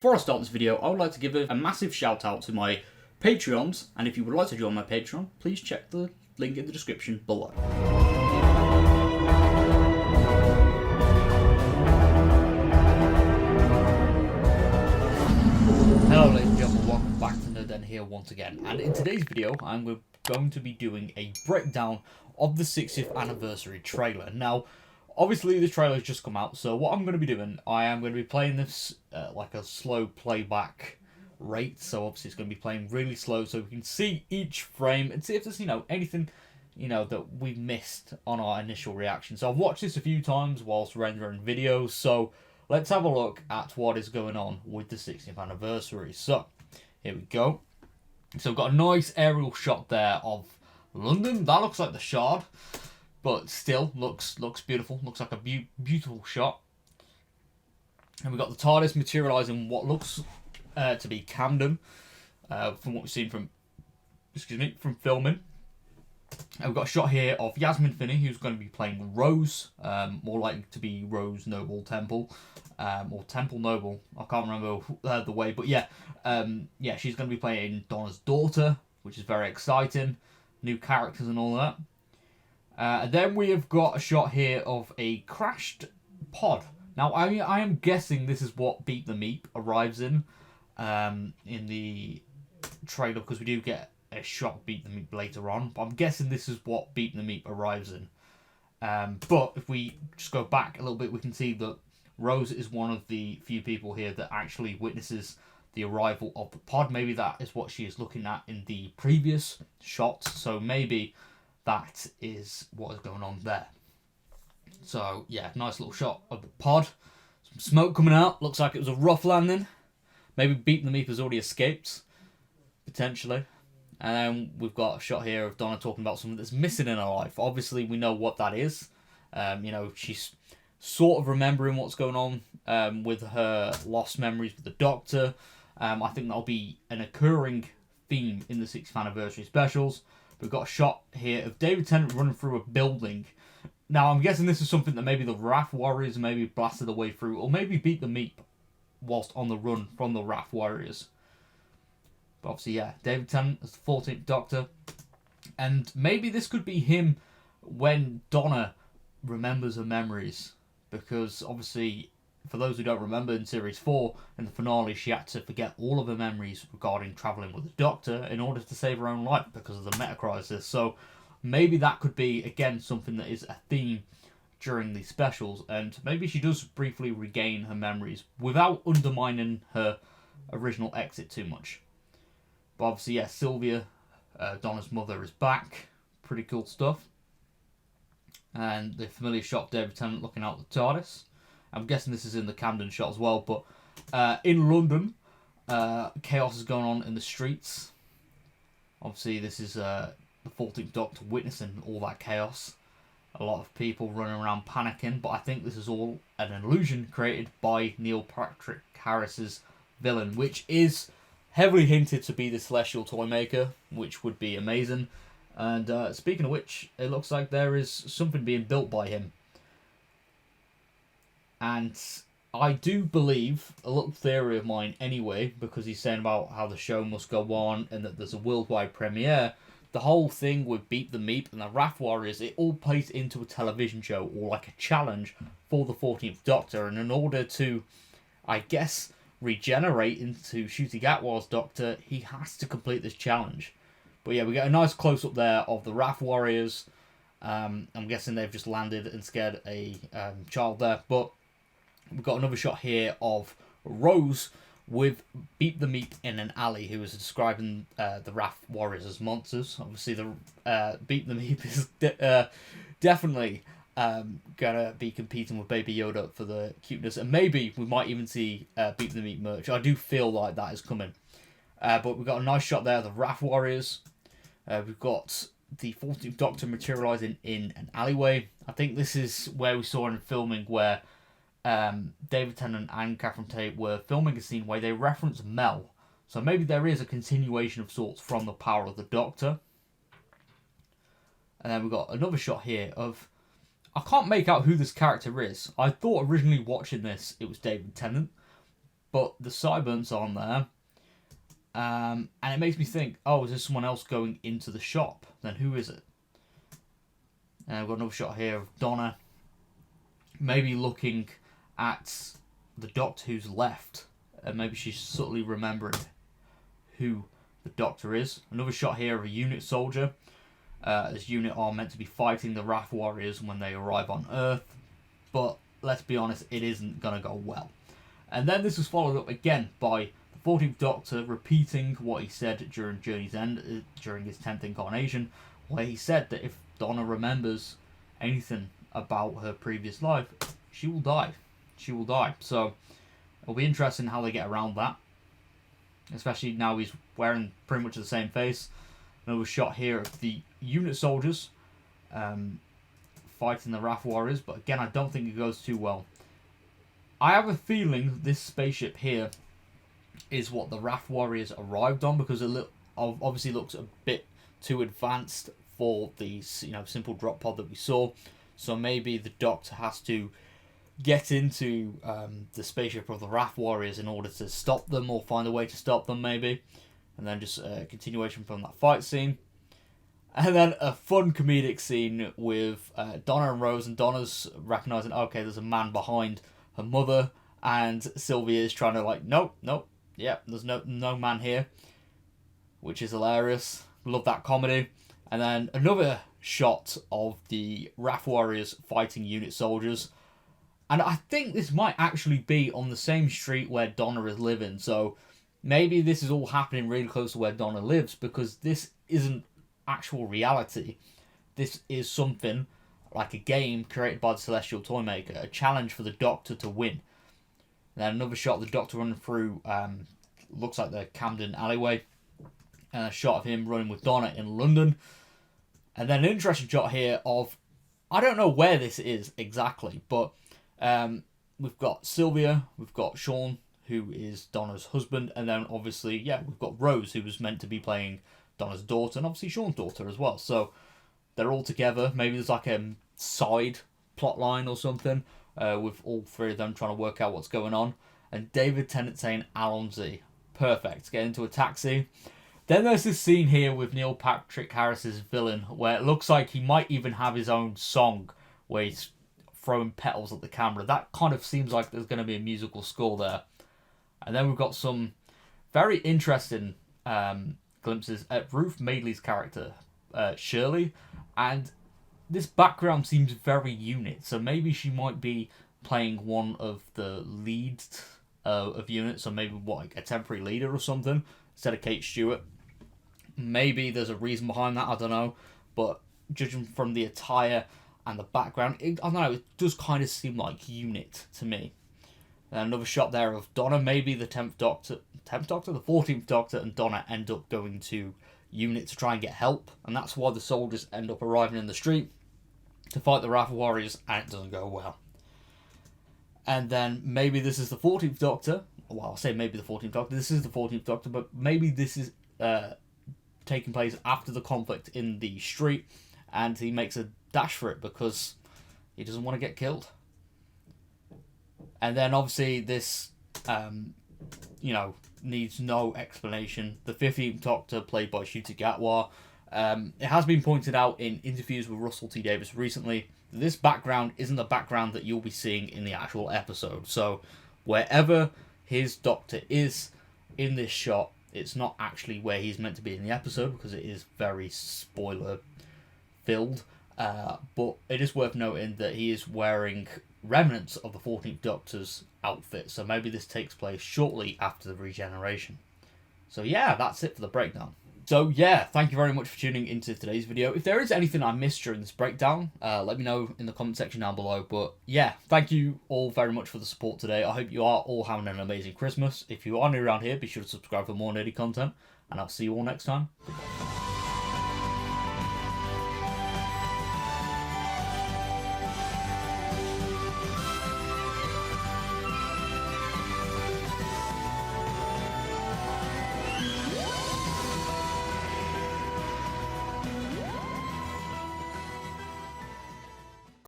Before I start this video, I would like to give a massive shout out to my Patreons, and if you would like to join my Patreon, please check the link in the description below. Hello ladies and gentlemen, welcome back to NerdDen here once again, and in today's video I'm going to be doing a breakdown of the 60th anniversary trailer. Now, obviously the trailer's just come out, so what I'm going to be doing, I am going to be playing this like a slow playback rate, so obviously it's going to be playing really slow so we can see each frame and see if there's, anything, that we've missed on our initial reaction. So I've watched this a few times whilst rendering videos, so let's have a look at what is going on with the 60th anniversary. So, here we go. So we've got a nice aerial shot there of London. That looks like the Shard, but still looks beautiful. Looks like a beautiful shot. And we've got the TARDIS materialising what looks to be Camden, from what we've seen from filming. And we've got a shot here of Yasmin Finney, who's going to be playing Rose, more likely to be Rose Noble Temple, or Temple Noble. I can't remember the way, but yeah, she's going to be playing Donna's daughter, which is very exciting. New characters and all that. And then we have got a shot here of a crashed pod. Now, I am guessing this is what Beat the Meep arrives in the trailer, because we do get a shot of Beat the Meep later on. But I'm guessing this is what Beat the Meep arrives in. But if we just go back a little bit, we can see that Rose is one of the few people here that actually witnesses the arrival of the pod. Maybe that is what she is looking at in the previous shots. So maybe that is what is going on there. So yeah, nice little shot of the pod. Some smoke coming out. Looks like it was a rough landing. Maybe Beat the Meep has already escaped, potentially. And then we've got a shot here of Donna talking about something that's missing in her life. Obviously, we know what that is. She's sort of remembering what's going on with her lost memories with the Doctor. I think that'll be an occurring theme in the 6th anniversary specials. We've got a shot here of David Tennant running through a building. Now, I'm guessing this is something that maybe the Wrath Warriors maybe blasted their way through, or maybe Beat the Meep whilst on the run from the Wrath Warriors. But obviously, yeah, David Tennant as the 14th Doctor. And maybe this could be him when Donna remembers her memories. Because, obviously, for those who don't remember, in Series 4, in the finale, she had to forget all of her memories regarding travelling with the Doctor in order to save her own life because of the Meta-Crisis. So, maybe that could be, again, something that is a theme during these specials. And maybe she does briefly regain her memories without undermining her original exit too much. But obviously, yeah, Sylvia, Donna's mother, is back. Pretty cool stuff. And the familiar shot of David Tennant looking out the TARDIS. I'm guessing this is in the Camden shot as well. But in London, chaos is going on in the streets. Obviously, this is the 14th Doctor witnessing all that chaos. A lot of people running around panicking. But I think this is all an illusion created by Neil Patrick Harris's villain, which is heavily hinted to be the Celestial Toymaker, which would be amazing. And speaking of which, it looks like there is something being built by him. And I do believe, a little theory of mine anyway, because he's saying about how the show must go on and that there's a worldwide premiere, the whole thing with Beat the Meep and the Wrath Warriors, it all plays into a television show or like a challenge for the 14th Doctor. And in order to, I guess, regenerate into Ncuti Gatwa's Doctor, he has to complete this challenge. But yeah, we get a nice close-up there of the Wrath Warriors. I'm guessing they've just landed and scared a child there. But we've got another shot here of Rose with Beat the Meep in an alley, who is describing the Wrath Warriors as monsters. Obviously, the Beat the Meep is definitely gonna be competing with Baby Yoda for the cuteness, and maybe we might even see Beat the Meat merch. I do feel like that is coming. But we've got a nice shot there of the Wrath Warriors. We've got the 14th Doctor materialising in an alleyway. I think this is where we saw in filming where David Tennant and Catherine Tate were filming a scene where they reference Mel. So maybe there is a continuation of sorts from the power of the Doctor. And then we've got another shot here of, I can't make out who this character is. I thought originally watching this it was David Tennant, but the sideburns on there. And it makes me think, oh, is there someone else going into the shop? Then who is it? And I've got another shot here of Donna, maybe looking at the Doctor who's left, and maybe she's subtly remembering who the Doctor is. Another shot here of a unit soldier. This unit are meant to be fighting the Wrath Warriors when they arrive on Earth, but let's be honest, it isn't going to go well. And then this was followed up again by the 14th Doctor repeating what he said during Journey's End, during his 10th incarnation, where he said that if Donna remembers anything about her previous life, she will die. She will die. So it'll be interesting how they get around that, especially now he's wearing pretty much the same face. Another shot here of the unit soldiers fighting the Wrath Warriors, but again, I don't think it goes too well. I have a feeling this spaceship here is what the Wrath Warriors arrived on, because it obviously looks a bit too advanced for the simple drop pod that we saw. So maybe the Doctor has to get into the spaceship of the Wrath Warriors in order to stop them, or find a way to stop them maybe. And then just a continuation from that fight scene. And then a fun comedic scene with Donna and Rose, and Donna's recognising, okay, there's a man behind her mother, and Sylvia is trying to like, nope, yeah, there's no man here, which is hilarious. Love that comedy. And then another shot of the Wrath Warriors fighting unit soldiers. And I think this might actually be on the same street where Donna is living, so maybe this is all happening really close to where Donna lives, because this isn't actual reality. This is something like a game created by the Celestial Toymaker, a challenge for the Doctor to win. And then another shot of the Doctor running through, looks like the Camden alleyway, and a shot of him running with Donna in London. And then an interesting shot here of, I don't know where this is exactly, but we've got Sylvia, we've got Sean, who is Donna's husband, and then obviously, yeah, we've got Rose, who was meant to be playing Donna's daughter, and obviously Sean's daughter as well. So they're all together. Maybe there's like a side plot line or something with all three of them trying to work out what's going on. And David Tennant saying Allons-y. Perfect. Get into a taxi. Then there's this scene here with Neil Patrick Harris's villain, where it looks like he might even have his own song where he's throwing petals at the camera. That kind of seems like there's going to be a musical score there. And then we've got some very interesting glimpses at Ruth Madeley's character, Shirley. And this background seems very unit. So maybe she might be playing one of the leads of units. So maybe like a temporary leader or something instead of Kate Stewart. Maybe there's a reason behind that. I don't know. But judging from the attire and the background, I don't know. It does kind of seem like unit to me. And another shot there of Donna. Maybe the 10th Doctor, the 14th Doctor and Donna end up going to unit to try and get help. And that's why the soldiers end up arriving in the street to fight the Wrath Warriors, and it doesn't go well. And then maybe this is the 14th Doctor. Well, I'll say maybe the 14th Doctor. This is the 14th Doctor, but maybe this is taking place after the conflict in the street, and he makes a dash for it because he doesn't want to get killed. And then obviously this, needs no explanation. The 15th Doctor, played by Ncuti Gatwa. It has been pointed out in interviews with Russell T Davies recently, this background isn't the background that you'll be seeing in the actual episode. So wherever his Doctor is in this shot, it's not actually where he's meant to be in the episode, because it is very spoiler filled. But it is worth noting that he is wearing remnants of the 14th Doctor's outfit, so maybe this takes place shortly after the regeneration. So yeah, that's it for the breakdown. So yeah, thank you very much for tuning into today's video. If there is anything I missed during this breakdown, let me know in the comment section down below. But yeah, thank you all very much for the support today. I hope you are all having an amazing Christmas. If you are new around here, be sure to subscribe for more nerdy content, and I'll see you all next time. Goodbye.